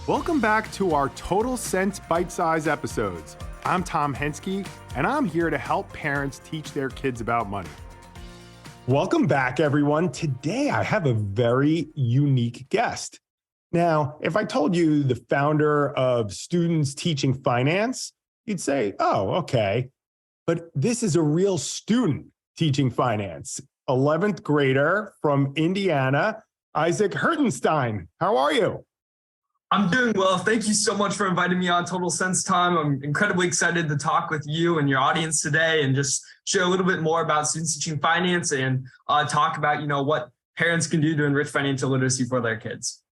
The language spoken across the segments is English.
Welcome back to our Total Sense Bite-Size episodes. I'm Tom Henske, and I'm here to help parents teach their kids about money. Welcome back, everyone. Today, I have a very unique guest. Now, if I told you the founder of Students Teaching Finance, you'd say, oh, okay. But this is a real student teaching finance. 11th grader from Indiana, Isaac Hertenstein. How are you? I'm doing well. Thank you so much for inviting me on Total Sense Time. I'm incredibly excited to talk with you and your audience today and just share a little bit more about students teaching finance and talk about, what parents can do to enrich financial literacy for their kids.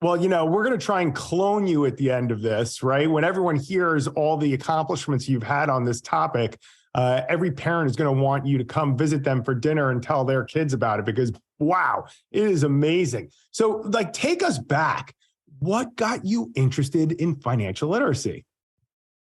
Well, we're going to try and clone you at the end of this, right? When everyone hears all the accomplishments you've had on this topic, every parent is going to want you to come visit them for dinner and tell their kids about it because, wow, it is amazing. So, take us back. What got you interested in financial literacy?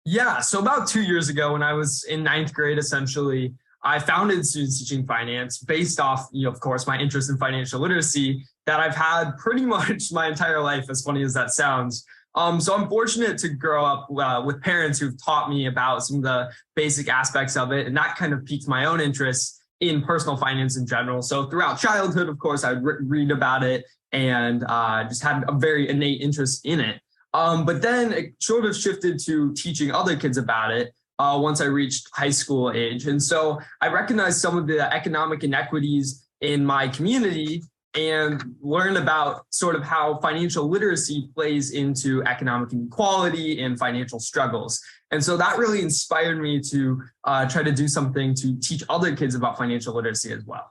Yeah, so about 2 years ago when I was in ninth grade, essentially, I founded Students Teaching Finance based off, of course, my interest in financial literacy that I've had pretty much my entire life, as funny as that sounds. So I'm fortunate to grow up with parents who've taught me about some of the basic aspects of it, and that kind of piqued my own interest in personal finance in general. So throughout childhood, of course, I'd read about it and just had a very innate interest in it. But then it sort of shifted to teaching other kids about it once I reached high school age. And so I recognized some of the economic inequities in my community and learned about sort of how financial literacy plays into economic inequality and financial struggles. And so that really inspired me to try to do something to teach other kids about financial literacy as well.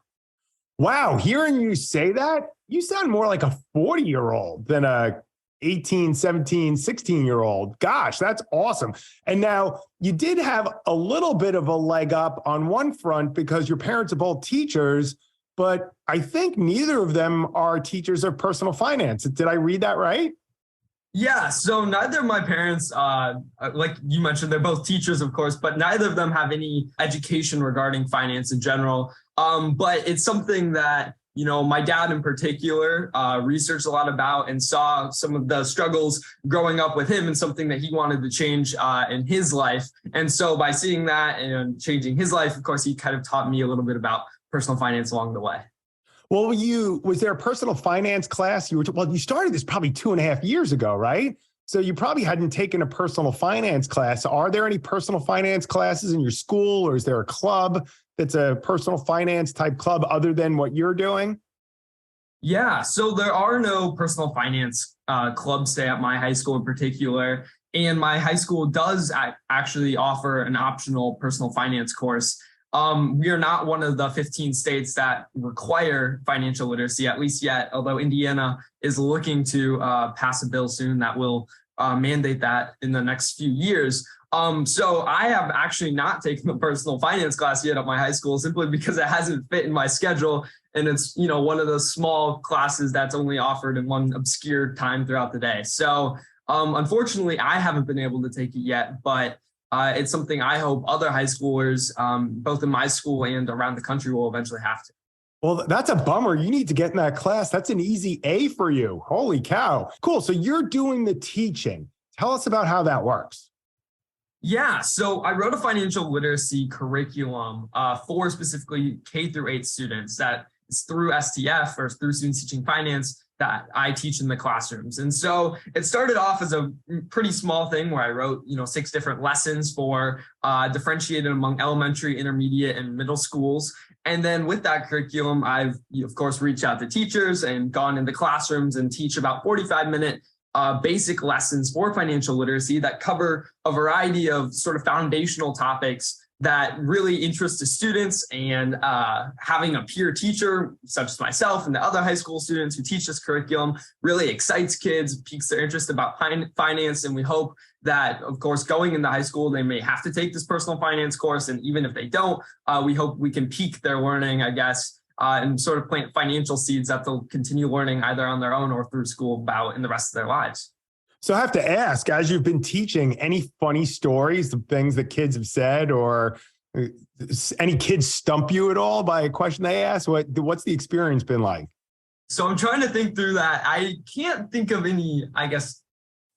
Wow, hearing you say that, you sound more like a 40-year-old than a 18, 17, 16-year-old. Gosh, that's awesome. And now you did have a little bit of a leg up on one front because your parents are both teachers, but I think neither of them are teachers of personal finance. Did I read that right? Yeah, so neither of my parents, like you mentioned, they're both teachers, of course, but neither of them have any education regarding finance in general. But it's something that, my dad in particular researched a lot about and saw some of the struggles growing up with him and something that he wanted to change in his life. And so by seeing that and changing his life, of course, he kind of taught me a little bit about personal finance along the way. Well, was there a personal finance class? You started this probably 2.5 years ago, right? So you probably hadn't taken a personal finance class. Are there any personal finance classes in your school, or is there a club that's a personal finance type club other than what you're doing? Yeah, so there are no personal finance clubs, say at my high school in particular. And my high school does actually offer an optional personal finance course. We are not one of the 15 states that require financial literacy, at least yet, although Indiana is looking to pass a bill soon that will mandate that in the next few years. So I have actually not taken a personal finance class yet at my high school simply because it hasn't fit in my schedule. And it's, one of those small classes that's only offered in one obscure time throughout the day. So unfortunately, I haven't been able to take it yet, but it's something I hope other high schoolers, both in my school and around the country, will eventually have to. Well, that's a bummer. You need to get in that class. That's an easy A for you. Holy cow. Cool. So you're doing the teaching. Tell us about how that works. Yeah, so I wrote a financial literacy curriculum for specifically K through 8 students that is through STF or through Students Teaching Finance that I teach in the classrooms. And so it started off as a pretty small thing where I wrote, 6 different lessons for differentiated among elementary, intermediate, and middle schools. And then with that curriculum, I've, of course, reached out to teachers and gone into classrooms and teach about 45-minute basic lessons for financial literacy that cover a variety of sort of foundational topics that really interest the students, and having a peer teacher such as myself and the other high school students who teach this curriculum really excites kids, piques their interest about finance. And we hope that, of course, going into high school, they may have to take this personal finance course. And even if they don't, we hope we can pique their learning, I guess, and sort of plant financial seeds that they'll continue learning either on their own or through school about in the rest of their lives. So I have to ask, as you've been teaching, any funny stories of things that kids have said, or any kids stump you at all by a question they ask? What's the experience been like? So I'm trying to think through that. I can't think of any, I guess,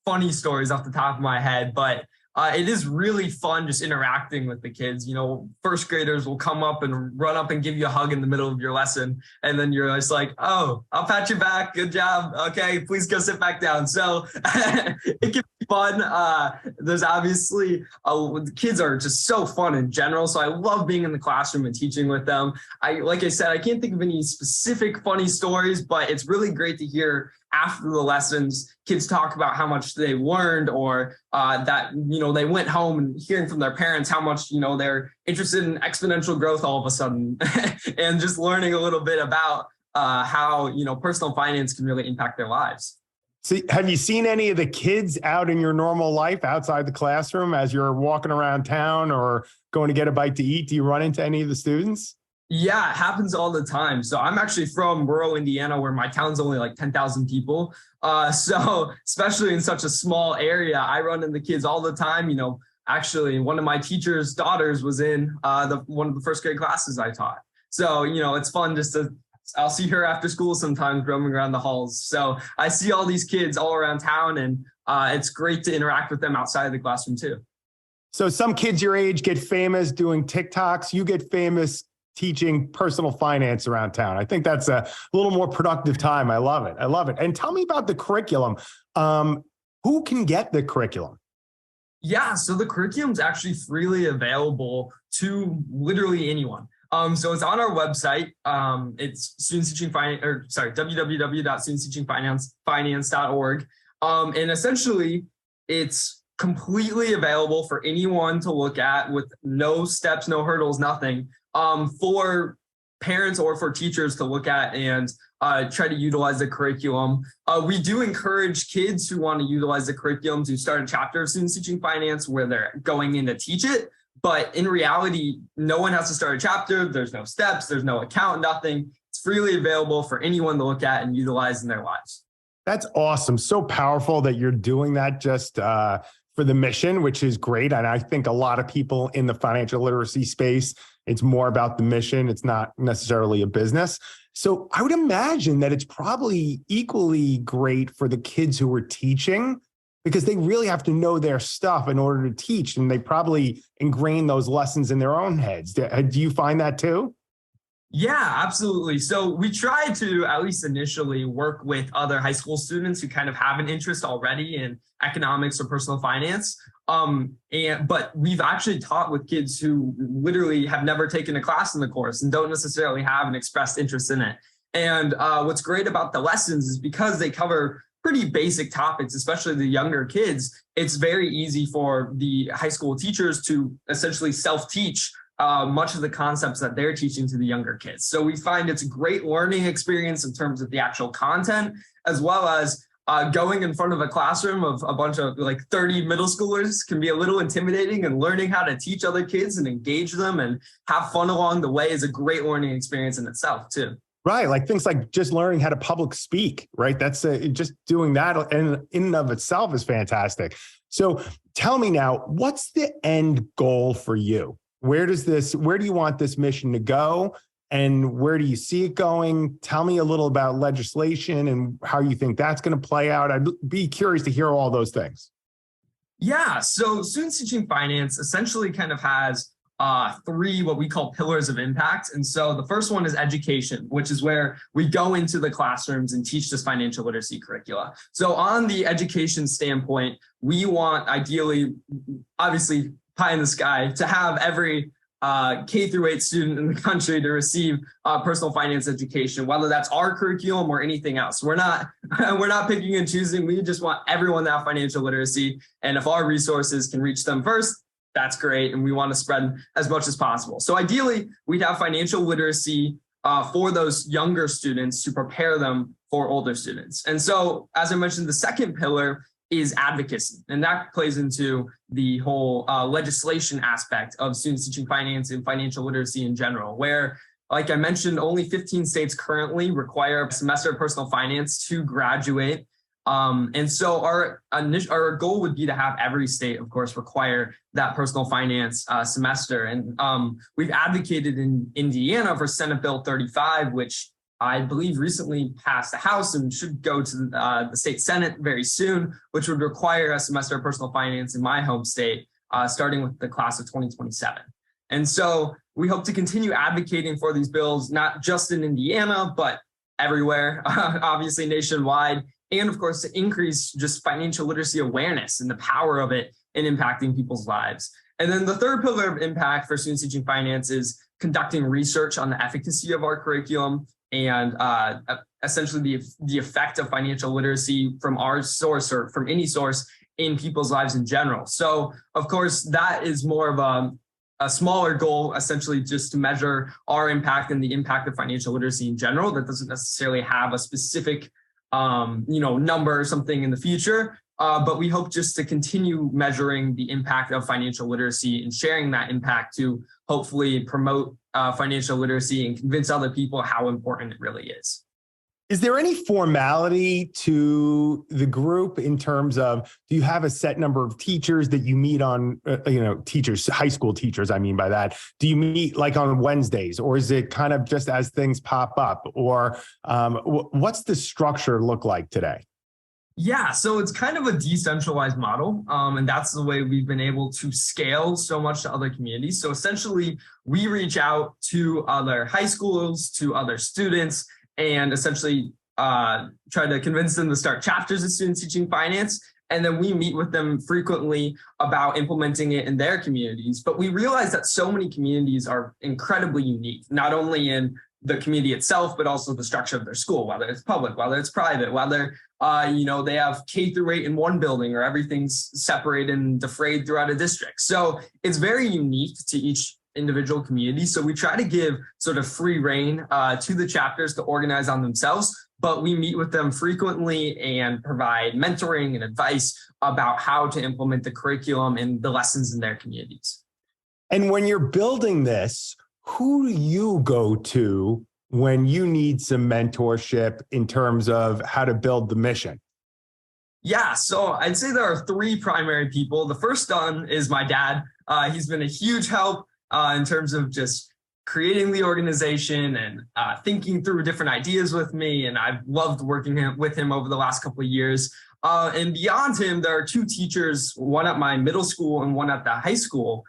funny stories off the top of my head, but it is really fun just interacting with the kids. First graders will come up and run up and give you a hug in the middle of your lesson. And then you're just like, oh, I'll pat you back. Good job. Okay, please go sit back down. So it can be fun. There's obviously, the kids are just so fun in general. So I love being in the classroom and teaching with them. Like I said, I can't think of any specific funny stories, but it's really great to hear after the lessons, kids talk about how much they learned, or that, they went home and hearing from their parents how much, they're interested in exponential growth all of a sudden, and just learning a little bit about how, personal finance can really impact their lives. So have you seen any of the kids out in your normal life outside the classroom as you're walking around town or going to get a bite to eat? Do you run into any of the students? Yeah, it happens all the time. So I'm actually from rural Indiana, where my town's only like 10,000 people. So especially in such a small area, I run into kids all the time. Actually, one of my teacher's daughters was in one of the first grade classes I taught. So, it's fun I'll see her after school sometimes roaming around the halls. So I see all these kids all around town, and it's great to interact with them outside of the classroom too. So some kids your age get famous doing TikToks. You get famous teaching personal finance around town. I think that's a little more productive time. I love it. I love it. And tell me about the curriculum. Who can get the curriculum? Yeah, so the curriculum is actually freely available to literally anyone. So it's on our website. It's www.studentsteachingfinance.org. And essentially, it's completely available for anyone to look at with no steps, no hurdles, nothing. For parents or for teachers to look at and try to utilize the curriculum. We do encourage kids who want to utilize the curriculum to start a chapter of Students Teaching Finance where they're going in to teach it. But in reality, no one has to start a chapter. There's no steps. There's no account, nothing. It's freely available for anyone to look at and utilize in their lives. That's awesome. So powerful that you're doing that just for the mission, which is great. And I think a lot of people in the financial literacy space, it's more about the mission. It's not necessarily a business. So I would imagine that it's probably equally great for the kids who are teaching, because they really have to know their stuff in order to teach. And they probably ingrain those lessons in their own heads. Do you find that too? Yeah, absolutely. So we try to, at least initially, work with other high school students who kind of have an interest already in economics or personal finance. But we've actually taught with kids who literally have never taken a class in the course and don't necessarily have an expressed interest in it. And what's great about the lessons is because they cover pretty basic topics, especially the younger kids, it's very easy for the high school teachers to essentially self-teach much of the concepts that they're teaching to the younger kids. So we find it's a great learning experience in terms of the actual content, as well as going in front of a classroom of a bunch of like 30 middle schoolers can be a little intimidating, and learning how to teach other kids and engage them and have fun along the way is a great learning experience in itself too. Right. Like things like just learning how to public speak, right? That's just doing that in and of itself is fantastic. So tell me now, what's the end goal for you? Where do you want this mission to go? And where do you see it going? Tell me a little about legislation and how you think that's going to play out. I'd be curious to hear all those things. Yeah. So Students Teaching Finance essentially kind of has three what we call pillars of impact. And so the first one is education, which is where we go into the classrooms and teach this financial literacy curricula. So on the education standpoint, we want ideally, obviously pie in the sky, to have every K through 8 student in the country to receive personal finance education, whether that's our curriculum or anything else. We're not picking and choosing. We just want everyone to have financial literacy. And if our resources can reach them first, that's great. And we want to spread as much as possible. So ideally, we'd have financial literacy for those younger students to prepare them for older students. And so, as I mentioned, the second pillar is advocacy. And that plays into the whole legislation aspect of Students Teaching Finance and financial literacy in general, where, like I mentioned, only 15 states currently require a semester of personal finance to graduate. And so our goal would be to have every state, of course, require that personal finance semester. And we've advocated in Indiana for Senate Bill 35, which I believe recently passed the House and should go to the state Senate very soon, which would require a semester of personal finance in my home state, starting with the class of 2027. And so we hope to continue advocating for these bills, not just in Indiana, but everywhere, obviously nationwide, and of course to increase just financial literacy awareness and the power of it in impacting people's lives. And then the third pillar of impact for students teaching finance is conducting research on the efficacy of our curriculum and essentially the effect of financial literacy from our source or from any source in people's lives in general. So of course, that is more of a smaller goal, essentially just to measure our impact and the impact of financial literacy in general. That doesn't necessarily have a specific number or something in the future. But we hope just to continue measuring the impact of financial literacy and sharing that impact to hopefully promote financial literacy and convince other people how important it really is. Is there any formality to the group in terms of, do you have a set number of teachers that you meet on, teachers, high school teachers, I mean by that? Do you meet like on Wednesdays, or is it kind of just as things pop up? Or what's the structure look like today? Yeah, so it's kind of a decentralized model, and that's the way we've been able to scale so much to other communities. So essentially, we reach out to other high schools, to other students, and essentially try to convince them to start chapters of students teaching finance. And then we meet with them frequently about implementing it in their communities. But we realize that so many communities are incredibly unique, not only in the community itself, but also the structure of their school, whether it's public, whether it's private, whether they have K-8 in one building or everything's separated and defrayed throughout a district. So it's very unique to each individual community. So we try to give sort of free rein to the chapters to organize on themselves, but we meet with them frequently and provide mentoring and advice about how to implement the curriculum and the lessons in their communities. And when you're building this, who do you go to when you need some mentorship in terms of how to build the mission? Yeah, so I'd say there are three primary people. The first one is my dad. He's been a huge help in terms of just creating the organization and thinking through different ideas with me. And I've loved working with him over the last couple of years. And beyond him, there are two teachers, one at my middle school and one at the high school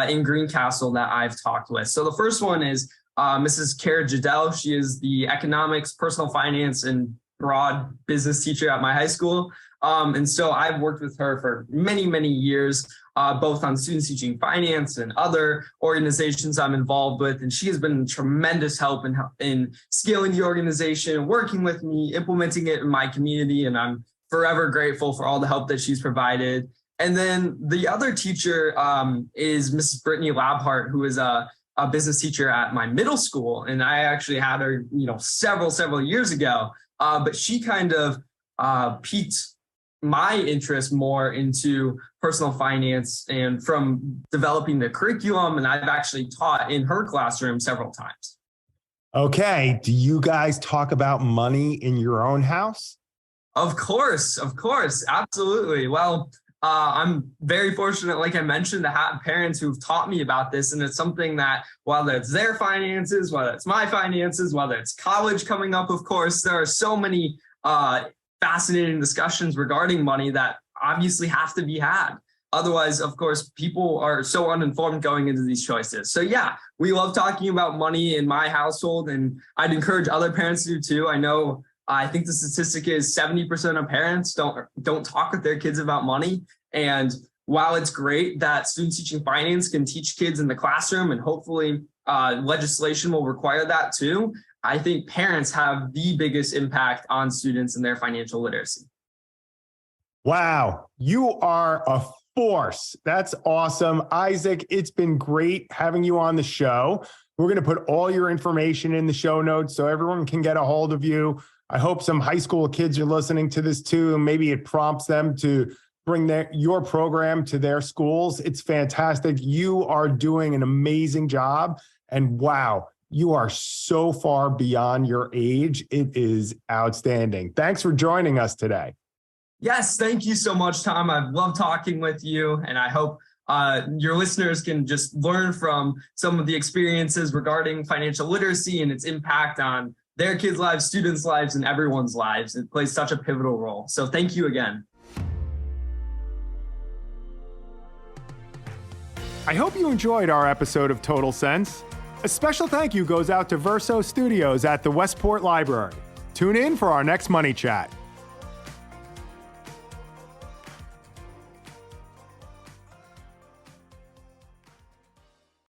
in Greencastle that I've talked with. So the first one is Mrs. Kara Jadell. She is the economics, personal finance, and broad business teacher at my high school. And so I've worked with her for many, many years, both on students teaching finance and other organizations I'm involved with. And she has been tremendous help in scaling the organization, working with me, implementing it in my community. And I'm forever grateful for all the help that she's provided. And then the other teacher is Mrs. Brittany Labhart, who is a business teacher at my middle school. And I actually had her, several years ago. But she kind of piqued my interest more into personal finance and from developing the curriculum. And I've actually taught in her classroom several times. Okay. Do you guys talk about money in your own house? Of course. Absolutely. Well, I'm very fortunate, like I mentioned, to have parents who've taught me about this. And it's something that, whether it's their finances, whether it's my finances, whether it's college coming up, of course, there are so many fascinating discussions regarding money that obviously have to be had. Otherwise, of course, people are so uninformed going into these choices. So yeah, we love talking about money in my household, and I'd encourage other parents to do too. I think the statistic is 70% of parents don't talk with their kids about money. And while it's great that students teaching finance can teach kids in the classroom, and hopefully legislation will require that too, I think parents have the biggest impact on students and their financial literacy. Wow, you are a force. That's awesome. Isaac, it's been great having you on the show. We're going to put all your information in the show notes so everyone can get a hold of you. I hope some high school kids are listening to this too, and maybe it prompts them to bring your program to their schools. It's fantastic. You are doing an amazing job. And wow, you are so far beyond your age. It is outstanding. Thanks for joining us today. Yes, thank you so much, Tom. I've loved talking with you, and I hope your listeners can just learn from some of the experiences regarding financial literacy and its impact on their kids' lives, students' lives, and everyone's lives. It plays such a pivotal role. So thank you again. I hope you enjoyed our episode of Total Sense. A special thank you goes out to Verso Studios at the Westport Library. Tune in for our next Money Chat.